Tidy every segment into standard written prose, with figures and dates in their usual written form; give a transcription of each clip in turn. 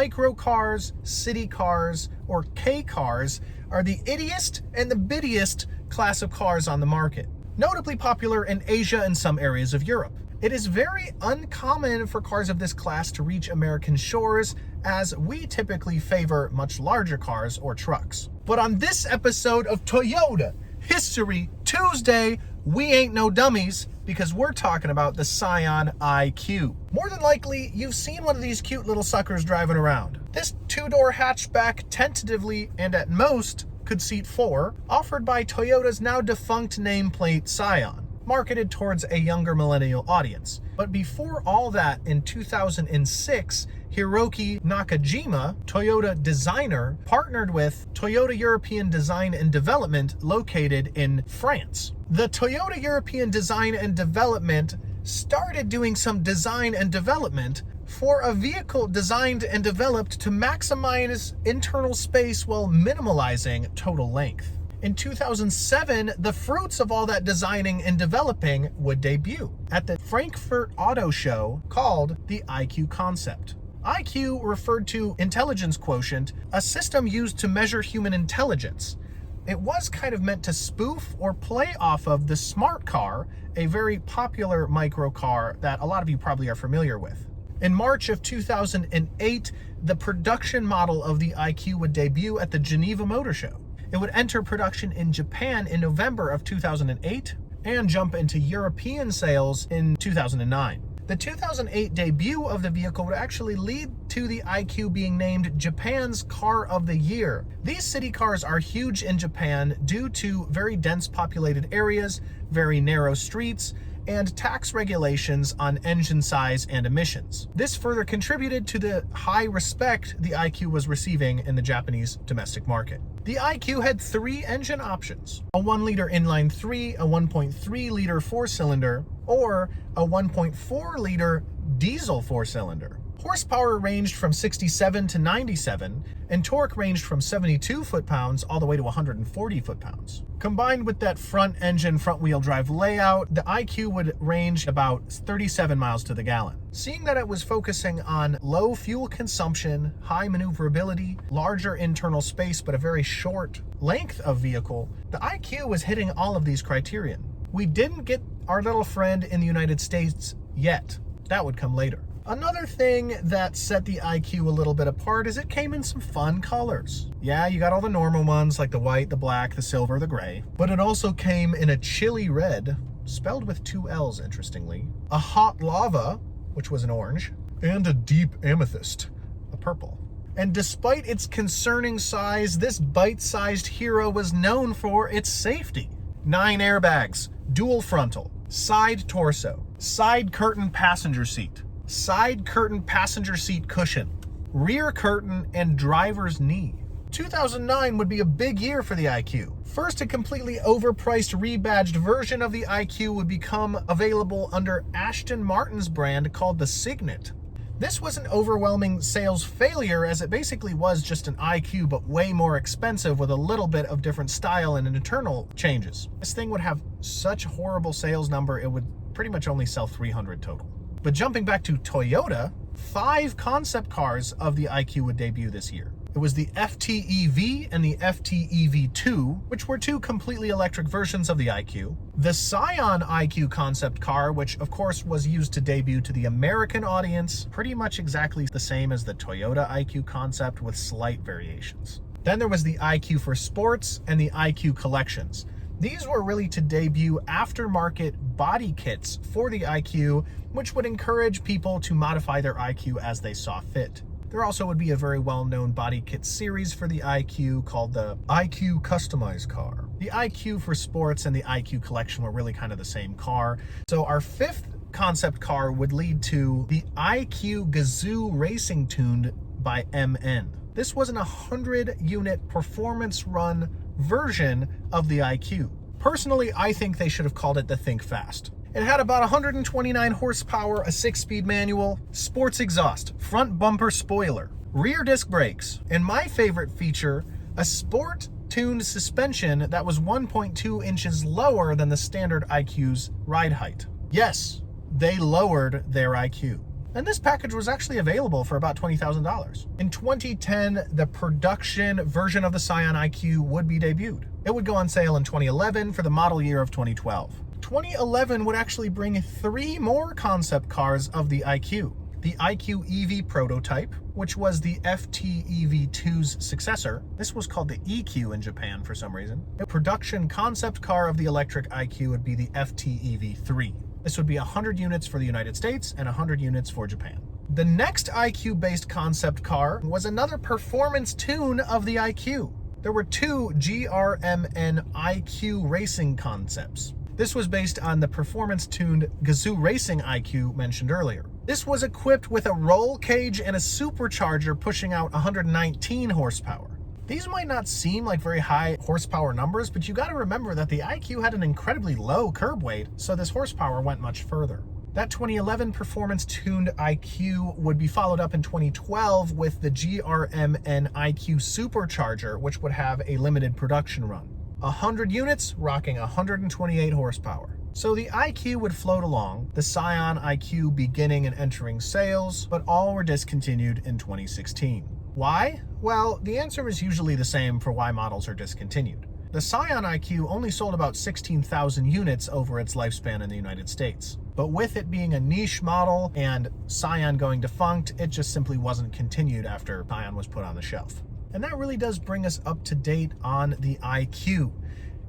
Microcars, city cars, or K cars are the ittiest and the bittiest class of cars on the market, notably popular in Asia and some areas of Europe. It is very uncommon for cars of this class to reach American shores, as we typically favor much larger cars or trucks. But on this episode of Toyota History Tuesday, we ain't no dummies, because we're talking about the Scion IQ. More than likely, you've seen one of these cute little suckers driving around. This two-door hatchback tentatively and at most could seat 4, offered by Toyota's now defunct nameplate Scion, marketed towards a younger millennial audience. But before all that, in 2006, Hiroki Nakajima, Toyota designer, partnered with Toyota European Design and Development located in France. The Toyota European Design and Development started doing some design and development for a vehicle designed and developed to maximize internal space while minimalizing total length. In 2007, the fruits of all that designing and developing would debut at the Frankfurt Auto Show, called the IQ concept. IQ referred to intelligence quotient, a system used to measure human intelligence. It was kind of meant to spoof or play off of the smart car, a very popular microcar that a lot of you probably are familiar with. In March of 2008, the production model of the IQ would debut at the Geneva Motor Show. It would enter production in Japan in November of 2008 and jump into European sales in 2009. The 2008 debut of the vehicle would actually lead to the IQ being named Japan's Car of the Year. These city cars are huge in Japan due to very dense populated areas, very narrow streets, and tax regulations on engine size and emissions. This further contributed to the high respect the IQ was receiving in the Japanese domestic market. The IQ had 3 engine options: a 1-liter inline-3, a 1.3-liter 4-cylinder, or a 1.4-liter diesel 4-cylinder. Horsepower ranged from 67 to 97, and torque ranged from 72 foot-pounds all the way to 140 foot-pounds. Combined with that front-engine, front-wheel drive layout, the IQ would range about 37 miles to the gallon. Seeing that it was focusing on low fuel consumption, high maneuverability, larger internal space, but a very short length of vehicle, the IQ was hitting all of these criterion. We didn't get our little friend in the United States yet. That would come later. Another thing that set the IQ a little bit apart is it came in some fun colors. Yeah, you got all the normal ones like the white, the black, the silver, the gray, but it also came in a chili red, spelled with 2 L's interestingly, a hot lava, which was an orange, and a deep amethyst, a purple. And despite its concerning size, this bite-sized hero was known for its safety. 9 airbags, dual frontal, side torso, side curtain passenger seat, side curtain passenger seat cushion, rear curtain, and driver's knee. 2009 would be a big year for the IQ. First, a completely overpriced rebadged version of the IQ would become available under Aston Martin's brand called the Signet. This was an overwhelming sales failure, as it basically was just an IQ but way more expensive with a little bit of different style and internal changes. This thing would have such a horrible sales number, it would pretty much only sell 300 total. But jumping back to Toyota, 5 concept cars of the IQ would debut this year. It was the FTEV and the FTEV2, which were 2 completely electric versions of the IQ. The Scion IQ concept car, which of course was used to debut to the American audience, pretty much exactly the same as the Toyota IQ concept with slight variations. Then there was the IQ for Sports and the IQ Collections. These were really to debut aftermarket body kits for the IQ, which would encourage people to modify their IQ as they saw fit. There also would be a very well-known body kit series for the IQ called the IQ Customized Car. The IQ for Sports and the IQ Collection were really kind of the same car. So our 5th concept car would lead to the IQ Gazoo Racing tuned by MN. This was an 100-unit performance run version of the IQ. Personally, I think they should have called it the Think Fast. It had about 129 horsepower, a 6-speed manual, sports exhaust, front bumper spoiler, rear disc brakes, and my favorite feature, a sport-tuned suspension that was 1.2 inches lower than the standard IQ's ride height. Yes, they lowered their IQ. And this package was actually available for about $20,000. In 2010, the production version of the Scion IQ would be debuted. It would go on sale in 2011 for the model year of 2012. 2011 would actually bring 3 more concept cars of the IQ. The IQ EV prototype, which was the FT EV2's successor. This was called the EQ in Japan for some reason. The production concept car of the electric IQ would be the FT EV3. This would be 100 units for the United States and 100 units for Japan. The next IQ-based concept car was another performance tune of the IQ. There were 2 GRMN IQ racing concepts. This was based on the performance-tuned Gazoo racing IQ mentioned earlier. This was equipped with a roll cage and a supercharger pushing out 119 horsepower. These might not seem like very high horsepower numbers, but you gotta remember that the IQ had an incredibly low curb weight, so this horsepower went much further. That 2011 performance-tuned IQ would be followed up in 2012 with the GRMN IQ supercharger, which would have a limited production run. 100 units, rocking 128 horsepower. So the IQ would float along, the Scion IQ beginning and entering sales, but all were discontinued in 2016. Why? Well, the answer is usually the same for why models are discontinued. The Scion IQ only sold about 16,000 units over its lifespan in the United States. But with it being a niche model and Scion going defunct, it just simply wasn't continued after Scion was put on the shelf. And that really does bring us up to date on the IQ,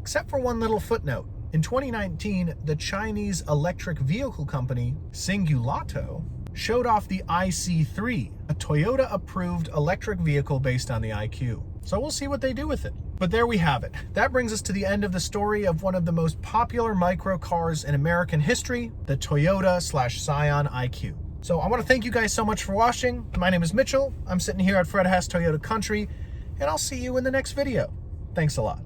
except for one little footnote. In 2019, the Chinese electric vehicle company, Singulato, showed off the IC3, a Toyota-approved electric vehicle based on the IQ. So we'll see what they do with it. But there we have it. That brings us to the end of the story of one of the most popular microcars in American history, the Toyota/Scion IQ. So I want to thank you guys so much for watching. My name is Mitchell. I'm sitting here at Fred Haas Toyota Country, and I'll see you in the next video. Thanks a lot.